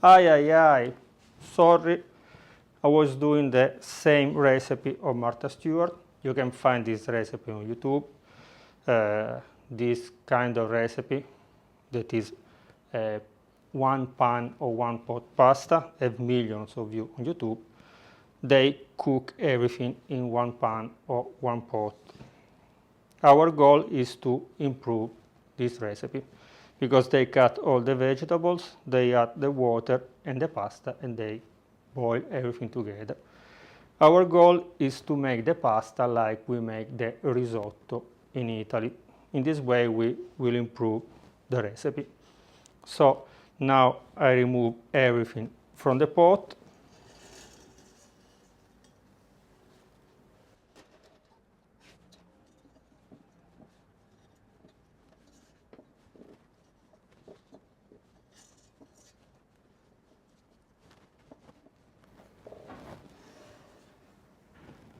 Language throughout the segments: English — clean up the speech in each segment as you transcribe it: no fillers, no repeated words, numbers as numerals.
Ay, sorry, I was doing the same recipe of Martha Stewart. You can find this recipe on YouTube. This kind of recipe that is one pan or one pot pasta, have millions of views on YouTube. They cook everything in one pan or one pot. Our goal is to improve this recipe because they cut all the vegetables, they add the water and the pasta, and they boil everything together. Our goal is to make the pasta like we make the risotto in Italy. In this way we will improve the recipe. So now I remove everything from the pot.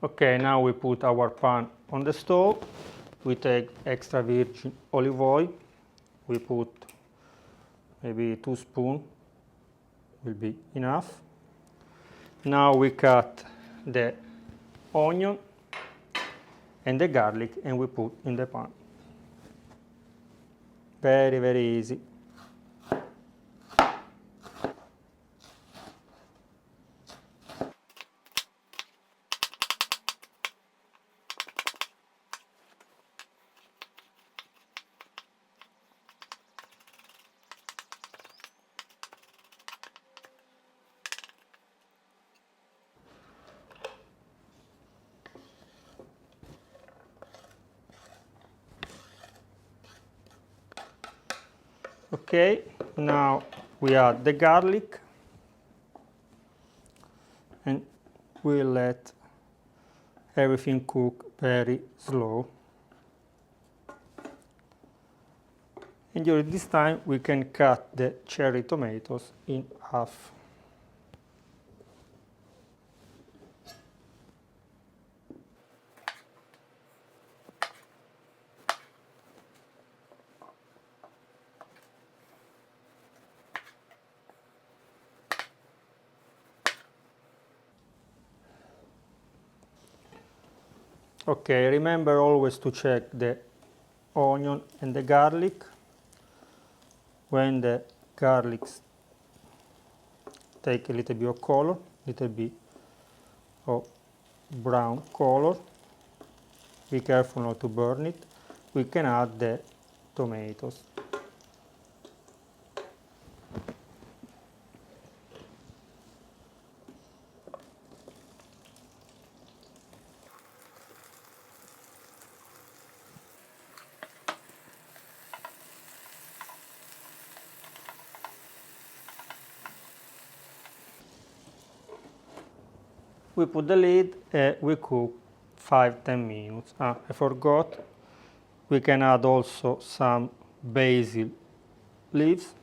Okay, now we put our pan on the stove. We take extra virgin olive oil. We put maybe 2 spoons, will be enough. Now we cut the onion and the garlic and we put in the pan. Very, very easy. Okay, now we add the garlic and we'll let everything cook very slow. And during this time we can cut the cherry tomatoes in half. Okay, remember always to check the onion and the garlic. When the garlic take a little bit of color, little bit of brown color, be careful not to burn it, we can add the tomatoes. We put the lid and we cook 5–10 minutes. I forgot, we can add also some basil leaves.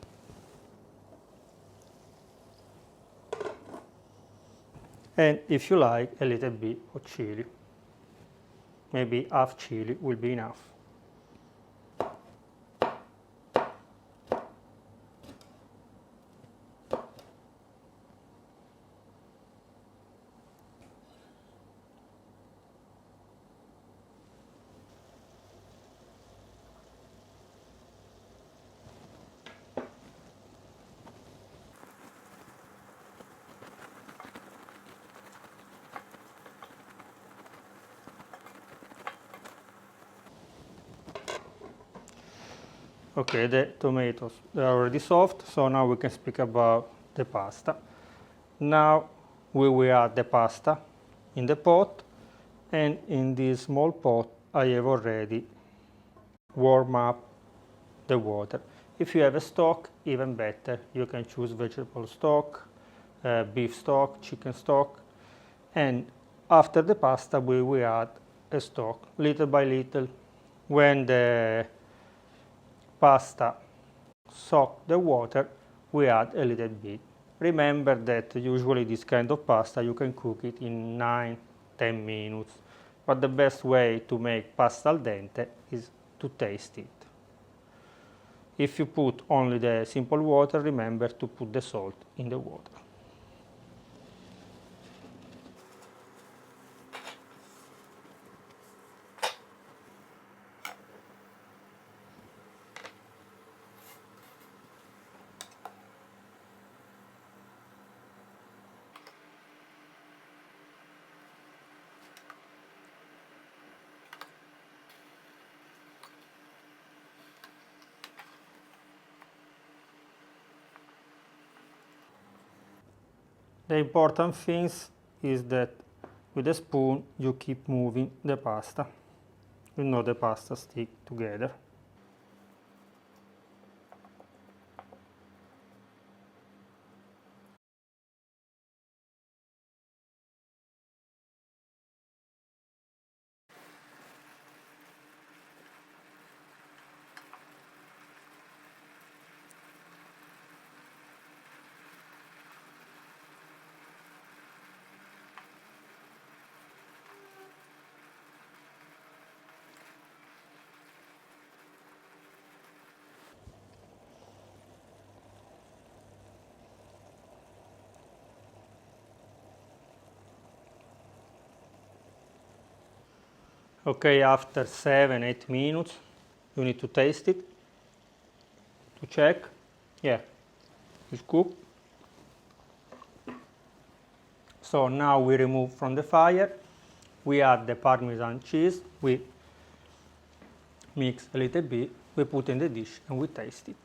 And if you like, a little bit of chili. Maybe half chili will be enough. Okay, the tomatoes are already soft, so now we can speak about the pasta. Now we will add the pasta in the pot, and in this small pot I have already warmed up the water. If you have a stock, even better. You can choose vegetable stock, beef stock, chicken stock, and after the pasta we will add a stock little by little. When the pasta soak the water, we add a little bit. Remember that usually this kind of pasta you can cook it in 9–10 minutes, but the best way to make pasta al dente is to taste it. If you put only the simple water, remember to put the salt in the water. The important thing is that with a spoon you keep moving the pasta. You know the pasta stick together. Okay, after 7-8 minutes, you need to taste it, to check. Yeah, it's cooked. So now we remove from the fire, we add the Parmesan cheese, we mix a little bit, we put in the dish and we taste it.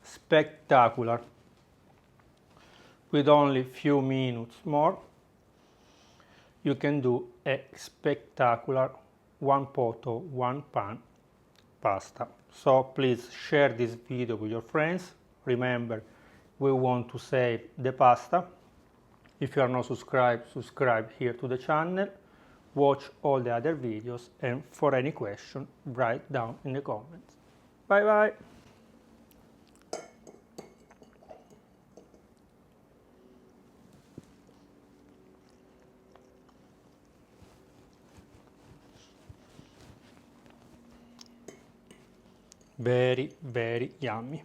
Spectacular. With only few minutes more, you can do a spectacular one pot or one pan pasta. So please share this video with your friends. Remember, we want to save the pasta. If you are not subscribed, subscribe here to the channel. Watch all the other videos, and for any question, write down in the comments. Bye bye! Very, very yummy.